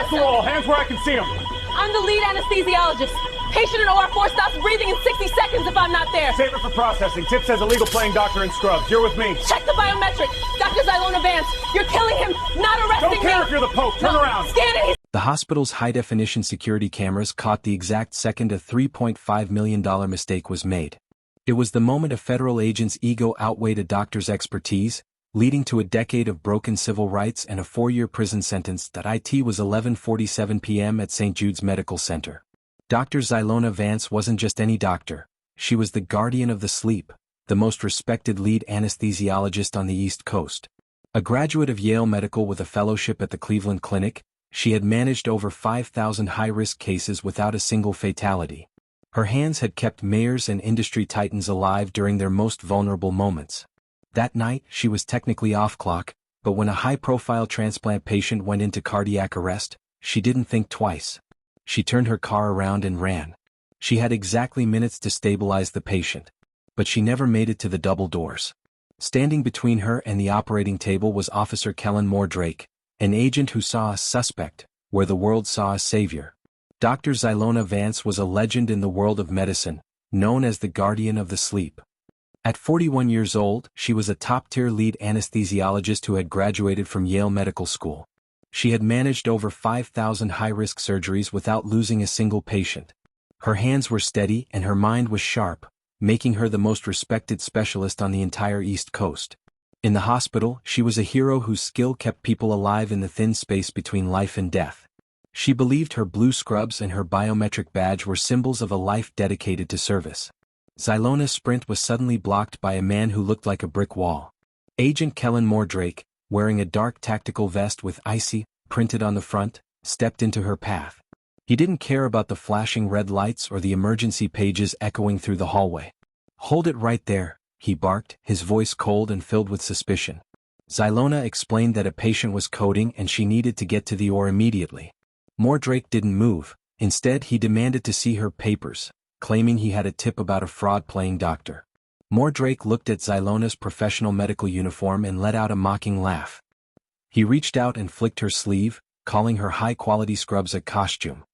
Against the wall, hands where I can see them. I'm the lead anesthesiologist. Patient in OR4 stops breathing in 60 seconds if I'm not there. Save it for processing. Tip says illegal playing doctor in scrubs. You're with me. Check the biometric. Dr. Xylona Vance, you're killing him, not arresting me. Don't care if you're the Pope. Turn around. Scan it. The hospital's high-definition security cameras caught the exact second a $3.5 million mistake was made. It was the moment a federal agent's ego outweighed a doctor's expertise, leading to a decade of broken civil rights and a 4-year prison sentence. It was 11:47 p.m. at St. Jude's Medical Center. Dr. Xylona Vance wasn't just any doctor. She was the guardian of the sleep, the most respected lead anesthesiologist on the East Coast. A graduate of Yale Medical with a fellowship at the Cleveland Clinic, she had managed over 5,000 high-risk cases without a single fatality. Her hands had kept mayors and industry titans alive during their most vulnerable moments. That night, she was technically off clock, but when a high-profile transplant patient went into cardiac arrest, she didn't think twice. She turned her car around and ran. She had exactly minutes to stabilize the patient. But she never made it to the double doors. Standing between her and the operating table was Officer Kellan Mordrake, an agent who saw a suspect, where the world saw a savior. Dr. Xylona Vance was a legend in the world of medicine, known as the guardian of the sleep. At 41 years old, she was a top-tier lead anesthesiologist who had graduated from Yale Medical School. She had managed over 5,000 high-risk surgeries without losing a single patient. Her hands were steady and her mind was sharp, making her the most respected specialist on the entire East Coast. In the hospital, she was a hero whose skill kept people alive in the thin space between life and death. She believed her blue scrubs and her biometric badge were symbols of a life dedicated to service. Xylona's sprint was suddenly blocked by a man who looked like a brick wall. Agent Kellan Mordrake, wearing a dark tactical vest with ICE printed on the front, stepped into her path. He didn't care about the flashing red lights or the emergency pages echoing through the hallway. "Hold it right there," he barked, his voice cold and filled with suspicion. Xylona explained that a patient was coding and she needed to get to the OR immediately. Mordrake didn't move. Instead, he demanded to see her papers, claiming he had a tip about a fraud-playing doctor. Mordrake looked at Xylona's professional medical uniform and let out a mocking laugh. He reached out and flicked her sleeve, calling her high-quality scrubs a costume.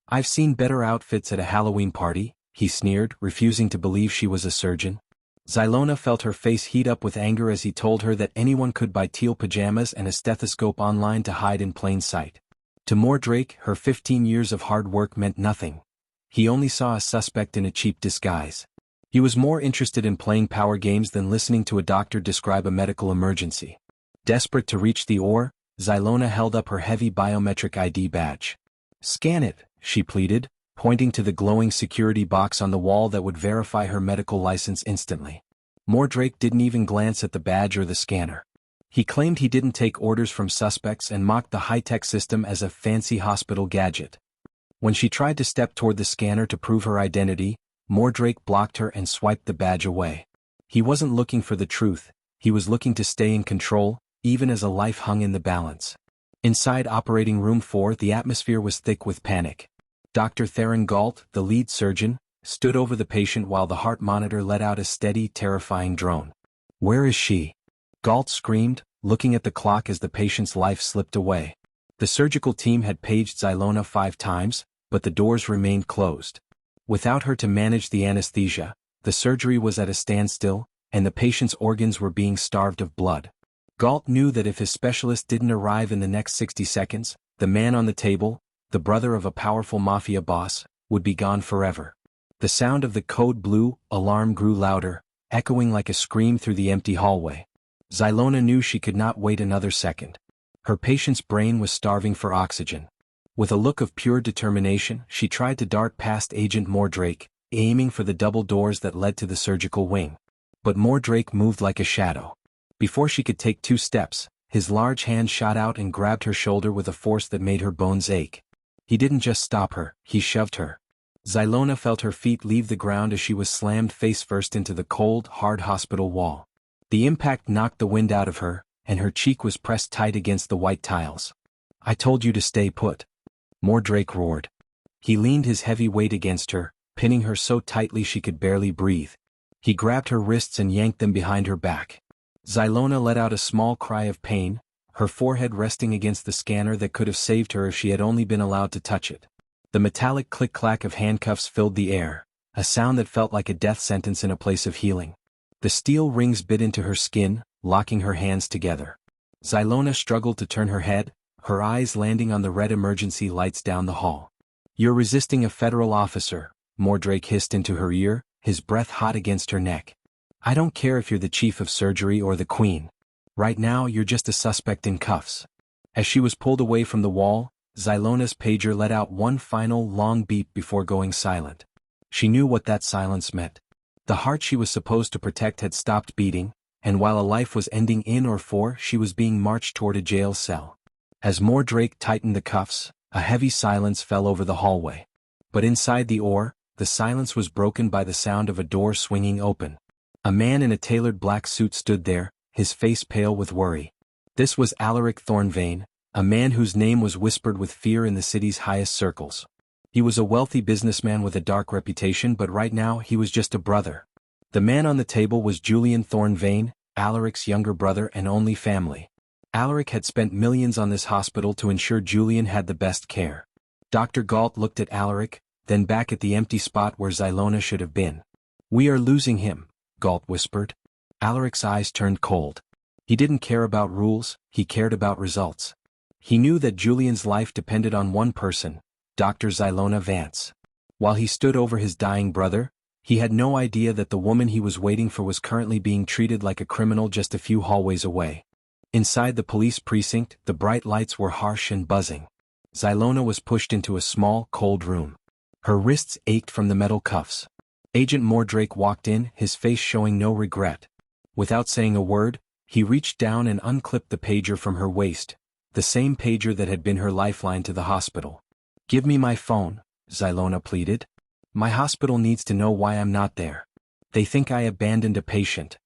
"I've seen better outfits at a Halloween party," he sneered, refusing to believe she was a surgeon. Xylona felt her face heat up with anger as he told her that anyone could buy teal pajamas and a stethoscope online to hide in plain sight. To Mordrake, her 15 years of hard work meant nothing. He only saw a suspect in a cheap disguise. He was more interested in playing power games than listening to a doctor describe a medical emergency. Desperate to reach the OR, Xylona held up her heavy biometric ID badge. "Scan it," she pleaded, pointing to the glowing security box on the wall that would verify her medical license instantly. Mordrake didn't even glance at the badge or the scanner. He claimed he didn't take orders from suspects and mocked the high-tech system as a fancy hospital gadget. When she tried to step toward the scanner to prove her identity, Mordrake blocked her and swiped the badge away. He wasn't looking for the truth, he was looking to stay in control, even as a life hung in the balance. Inside Operating Room 4, the atmosphere was thick with panic. Dr. Theron Galt, the lead surgeon, stood over the patient while the heart monitor let out a steady, terrifying drone. "Where is she?" Galt screamed, looking at the clock as the patient's life slipped away. The surgical team had paged Xylona 5 times, but the doors remained closed. Without her to manage the anesthesia, the surgery was at a standstill, and the patient's organs were being starved of blood. Galt knew that if his specialist didn't arrive in the next 60 seconds, the man on the table, the brother of a powerful mafia boss, would be gone forever. The sound of the code blue alarm grew louder, echoing like a scream through the empty hallway. Xylona knew she could not wait another second. Her patient's brain was starving for oxygen. With a look of pure determination, she tried to dart past Agent Mordrake, aiming for the double doors that led to the surgical wing. But Mordrake moved like a shadow. Before she could take 2 steps, his large hand shot out and grabbed her shoulder with a force that made her bones ache. He didn't just stop her, he shoved her. Xylona felt her feet leave the ground as she was slammed face-first into the cold, hard hospital wall. The impact knocked the wind out of her, and her cheek was pressed tight against the white tiles. "I told you to stay put," Mordrake roared. He leaned his heavy weight against her, pinning her so tightly she could barely breathe. He grabbed her wrists and yanked them behind her back. Xylona let out a small cry of pain, her forehead resting against the scanner that could have saved her if she had only been allowed to touch it. The metallic click-clack of handcuffs filled the air, a sound that felt like a death sentence in a place of healing. The steel rings bit into her skin, locking her hands together. Xylona struggled to turn her head, her eyes landing on the red emergency lights down the hall. "You're resisting a federal officer," Mordrake hissed into her ear, his breath hot against her neck. "I don't care if you're the chief of surgery or the queen. Right now you're just a suspect in cuffs." As she was pulled away from the wall, Xylona's pager let out one final long beep before going silent. She knew what that silence meant. The heart she was supposed to protect had stopped beating, and while a life was ending in or for, she was being marched toward a jail cell. As Mordrake tightened the cuffs, a heavy silence fell over the hallway. But inside the OR, the silence was broken by the sound of a door swinging open. A man in a tailored black suit stood there, his face pale with worry. This was Alaric Thorne-Vane, a man whose name was whispered with fear in the city's highest circles. He was a wealthy businessman with a dark reputation, but right now he was just a brother. The man on the table was Julian Thorne-Vane, Alaric's younger brother and only family. Alaric had spent millions on this hospital to ensure Julian had the best care. Dr. Galt looked at Alaric, then back at the empty spot where Xylona should have been. "We are losing him," Galt whispered. Alaric's eyes turned cold. He didn't care about rules, he cared about results. He knew that Julian's life depended on one person, Dr. Xylona Vance. While he stood over his dying brother, he had no idea that the woman he was waiting for was currently being treated like a criminal just a few hallways away. Inside the police precinct, the bright lights were harsh and buzzing. Xylona was pushed into a small, cold room. Her wrists ached from the metal cuffs. Agent Mordrake walked in, his face showing no regret. Without saying a word, he reached down and unclipped the pager from her waist, the same pager that had been her lifeline to the hospital. "Give me my phone," Xylona pleaded. "My hospital needs to know why I'm not there. They think I abandoned a patient."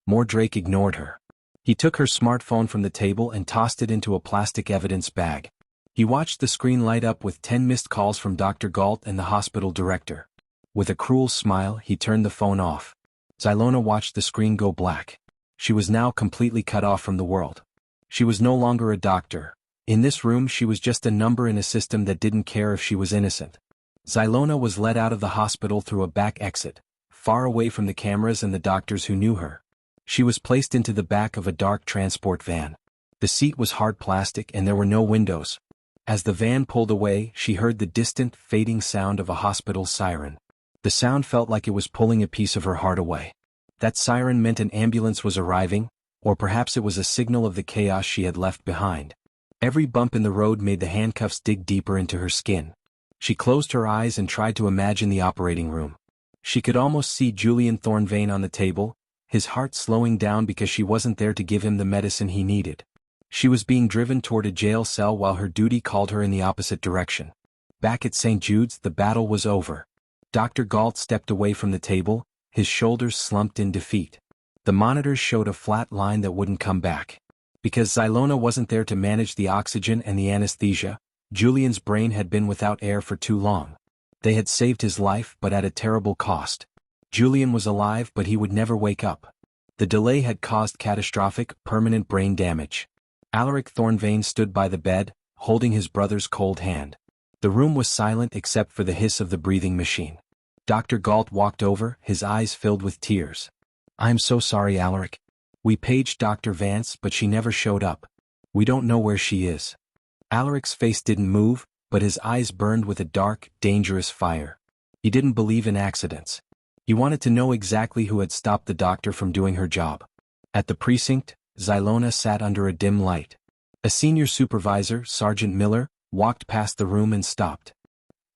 Mordrake ignored her. He took her smartphone from the table and tossed it into a plastic evidence bag. He watched the screen light up with 10 missed calls from Dr. Galt and the hospital director. With a cruel smile, he turned the phone off. Xylona watched the screen go black. She was now completely cut off from the world. She was no longer a doctor. In this room she was just a number in a system that didn't care if she was innocent. Xylona was led out of the hospital through a back exit, far away from the cameras and the doctors who knew her. She was placed into the back of a dark transport van. The seat was hard plastic and there were no windows. As the van pulled away, she heard the distant, fading sound of a hospital siren. The sound felt like it was pulling a piece of her heart away. That siren meant an ambulance was arriving, or perhaps it was a signal of the chaos she had left behind. Every bump in the road made the handcuffs dig deeper into her skin. She closed her eyes and tried to imagine the operating room. She could almost see Julian Thorne-Vane on the table, his heart slowing down because she wasn't there to give him the medicine he needed. She was being driven toward a jail cell while her duty called her in the opposite direction. Back at St. Jude's, the battle was over. Dr. Galt stepped away from the table, his shoulders slumped in defeat. The monitors showed a flat line that wouldn't come back. Because Xylona wasn't there to manage the oxygen and the anesthesia, Julian's brain had been without air for too long. They had saved his life, but at a terrible cost. Julian was alive, but he would never wake up. The delay had caused catastrophic, permanent brain damage. Alaric Thorne-Vane stood by the bed, holding his brother's cold hand. The room was silent except for the hiss of the breathing machine. Dr. Galt walked over, his eyes filled with tears. "I'm so sorry, Alaric. We paged Dr. Vance, but she never showed up. We don't know where she is." Alaric's face didn't move, but his eyes burned with a dark, dangerous fire. He didn't believe in accidents. He wanted to know exactly who had stopped the doctor from doing her job. At the precinct, Xylona sat under a dim light. A senior supervisor, Sergeant Miller, walked past the room and stopped.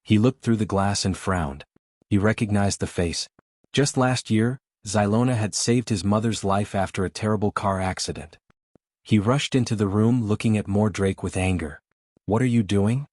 He looked through the glass and frowned. He recognized the face. Just last year, Xylona had saved his mother's life after a terrible car accident. He rushed into the room looking at Mordrake with anger. "What are you doing?"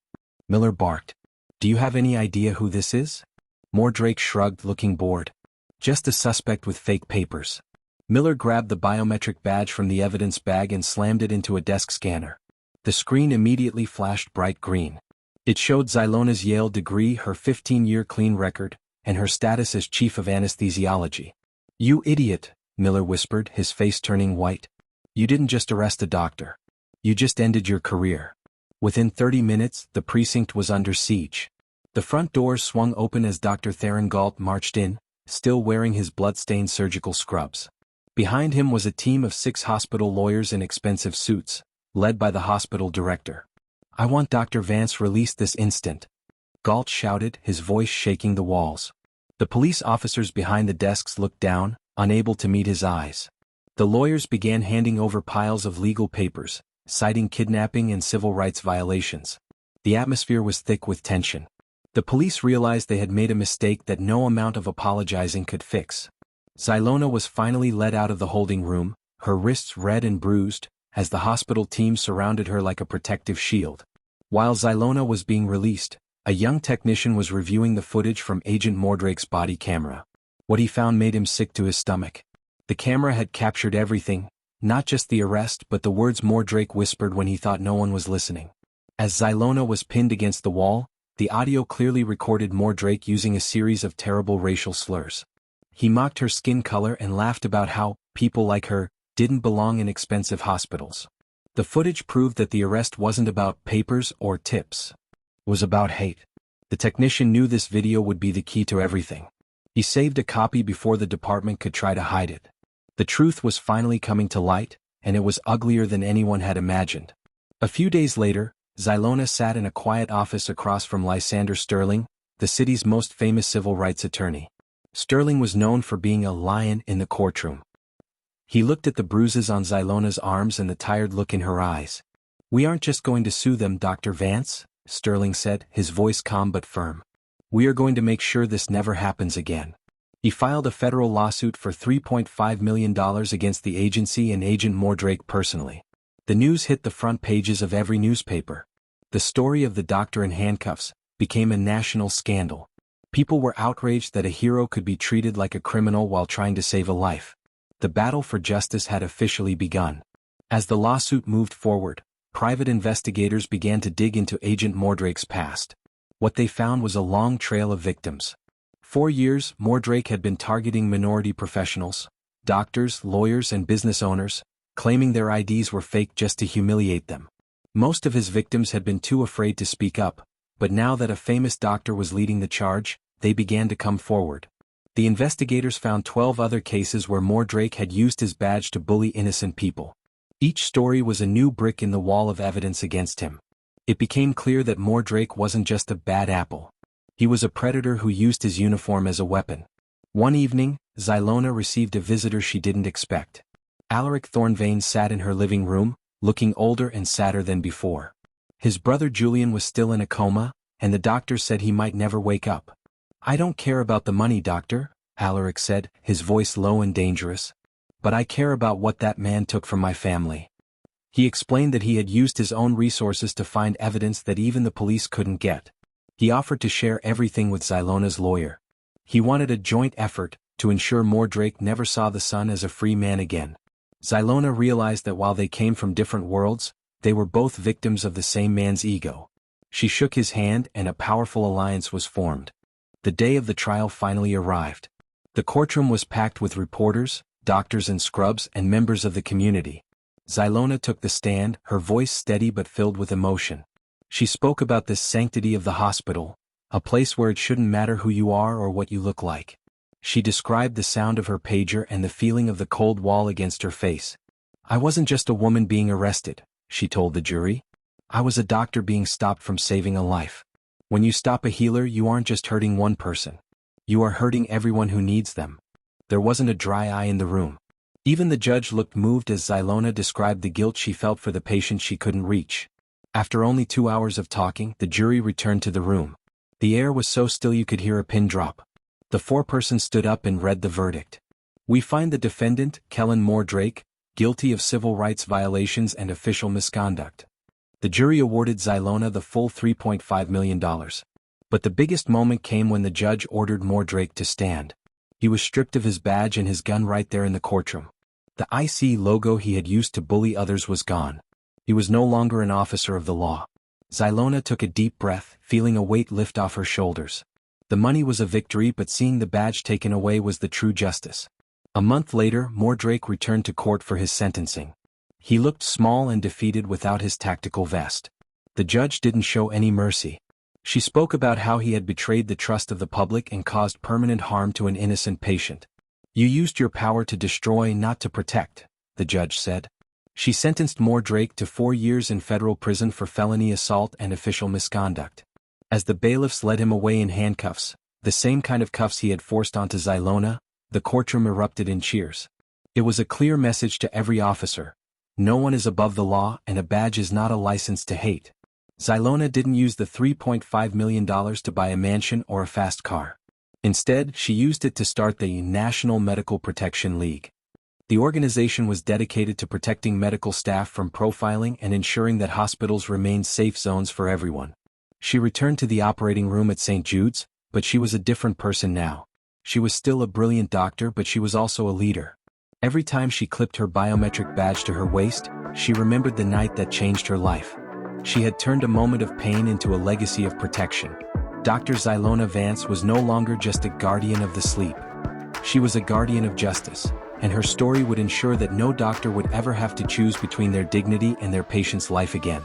Miller barked. "Do you have any idea who this is?" Mordrake shrugged, looking bored. "Just a suspect with fake papers." Miller grabbed the biometric badge from the evidence bag and slammed it into a desk scanner. The screen immediately flashed bright green. It showed Xylona's Yale degree, her 15-year clean record, and her status as chief of anesthesiology. "You idiot," Miller whispered, his face turning white. "You didn't just arrest a doctor. You just ended your career. Within 30 minutes, the precinct was under siege. The front doors swung open as Dr. Theron Galt marched in, still wearing his blood-stained surgical scrubs. Behind him was a team of 6 hospital lawyers in expensive suits, led by the hospital director. "I want Dr. Vance released this instant," Galt shouted, his voice shaking the walls. The police officers behind the desks looked down, unable to meet his eyes. The lawyers began handing over piles of legal papers, citing kidnapping and civil rights violations. The atmosphere was thick with tension. The police realized they had made a mistake that no amount of apologizing could fix. Xylona was finally led out of the holding room, her wrists red and bruised, as the hospital team surrounded her like a protective shield. While Xylona was being released, a young technician was reviewing the footage from Agent Mordrake's body camera. What he found made him sick to his stomach. The camera had captured everything, not just the arrest but the words Mordrake whispered when he thought no one was listening. As Xylona was pinned against the wall, the audio clearly recorded Mordrake using a series of terrible racial slurs. He mocked her skin color and laughed about how people like her didn't belong in expensive hospitals. The footage proved that the arrest wasn't about papers or tips. It was about hate. The technician knew this video would be the key to everything. He saved a copy before the department could try to hide it. The truth was finally coming to light, and it was uglier than anyone had imagined. A few days later, Xylona sat in a quiet office across from Lysander Sterling, the city's most famous civil rights attorney. Sterling was known for being a lion in the courtroom. He looked at the bruises on Xylona's arms and the tired look in her eyes. "We aren't just going to sue them, Dr. Vance," Sterling said, his voice calm but firm. "We are going to make sure this never happens again." He filed a federal lawsuit for $3.5 million against the agency and Agent Mordrake personally. The news hit the front pages of every newspaper. The story of the doctor in handcuffs became a national scandal. People were outraged that a hero could be treated like a criminal while trying to save a life. The battle for justice had officially begun. As the lawsuit moved forward, private investigators began to dig into Agent Mordrake's past. What they found was a long trail of victims. For years, Mordrake had been targeting minority professionals, doctors, lawyers, and business owners, claiming their IDs were fake just to humiliate them. Most of his victims had been too afraid to speak up, but now that a famous doctor was leading the charge, they began to come forward. The investigators found 12 other cases where Mordrake had used his badge to bully innocent people. Each story was a new brick in the wall of evidence against him. It became clear that Mordrake wasn't just a bad apple. He was a predator who used his uniform as a weapon. One evening, Xylona received a visitor she didn't expect. Alaric Thorne-Vane sat in her living room, looking older and sadder than before. His brother Julian was still in a coma, and the doctor said he might never wake up. "I don't care about the money, doctor," Alaric said, his voice low and dangerous. "But I care about what that man took from my family." He explained that he had used his own resources to find evidence that even the police couldn't get. He offered to share everything with Xylona's lawyer. He wanted a joint effort to ensure Mordrake never saw the sun as a free man again. Xylona realized that while they came from different worlds, they were both victims of the same man's ego. She shook his hand and a powerful alliance was formed. The day of the trial finally arrived. The courtroom was packed with reporters, doctors in scrubs, and members of the community. Xylona took the stand, her voice steady but filled with emotion. She spoke about this sanctity of the hospital, a place where it shouldn't matter who you are or what you look like. She described the sound of her pager and the feeling of the cold wall against her face. "I wasn't just a woman being arrested," she told the jury. "I was a doctor being stopped from saving a life. When you stop a healer, you aren't just hurting one person. You are hurting everyone who needs them." There wasn't a dry eye in the room. Even the judge looked moved as Xylona described the guilt she felt for the patient she couldn't reach. After only 2 hours of talking, the jury returned to the room. The air was so still you could hear a pin drop. The foreperson stood up and read the verdict. "We find the defendant, Kellan Mordrake, guilty of civil rights violations and official misconduct." The jury awarded Xylona the full $3.5 million. But the biggest moment came when the judge ordered Mordrake to stand. He was stripped of his badge and his gun right there in the courtroom. The ICE logo he had used to bully others was gone. He was no longer an officer of the law. Xylona took a deep breath, feeling a weight lift off her shoulders. The money was a victory, but seeing the badge taken away was the true justice. A month later, Mordrake returned to court for his sentencing. He looked small and defeated without his tactical vest. The judge didn't show any mercy. She spoke about how he had betrayed the trust of the public and caused permanent harm to an innocent patient. You used your power to destroy, not to protect, the judge said. She sentenced Mordrake to 4 years in federal prison for felony assault and official misconduct. As the bailiffs led him away in handcuffs, the same kind of cuffs he had forced onto Xylona, the courtroom erupted in cheers. It was a clear message to every officer. No one is above the law, and a badge is not a license to hate. Xylona didn't use the $3.5 million to buy a mansion or a fast car. Instead, she used it to start the National Medical Protection League. The organization was dedicated to protecting medical staff from profiling and ensuring that hospitals remained safe zones for everyone. She returned to the operating room at St. Jude's, but she was a different person now. She was still a brilliant doctor, but she was also a leader. Every time she clipped her biometric badge to her waist, she remembered the night that changed her life. She had turned a moment of pain into a legacy of protection. Dr. Xylona Vance was no longer just a guardian of the sleep. She was a guardian of justice, and her story would ensure that no doctor would ever have to choose between their dignity and their patient's life again.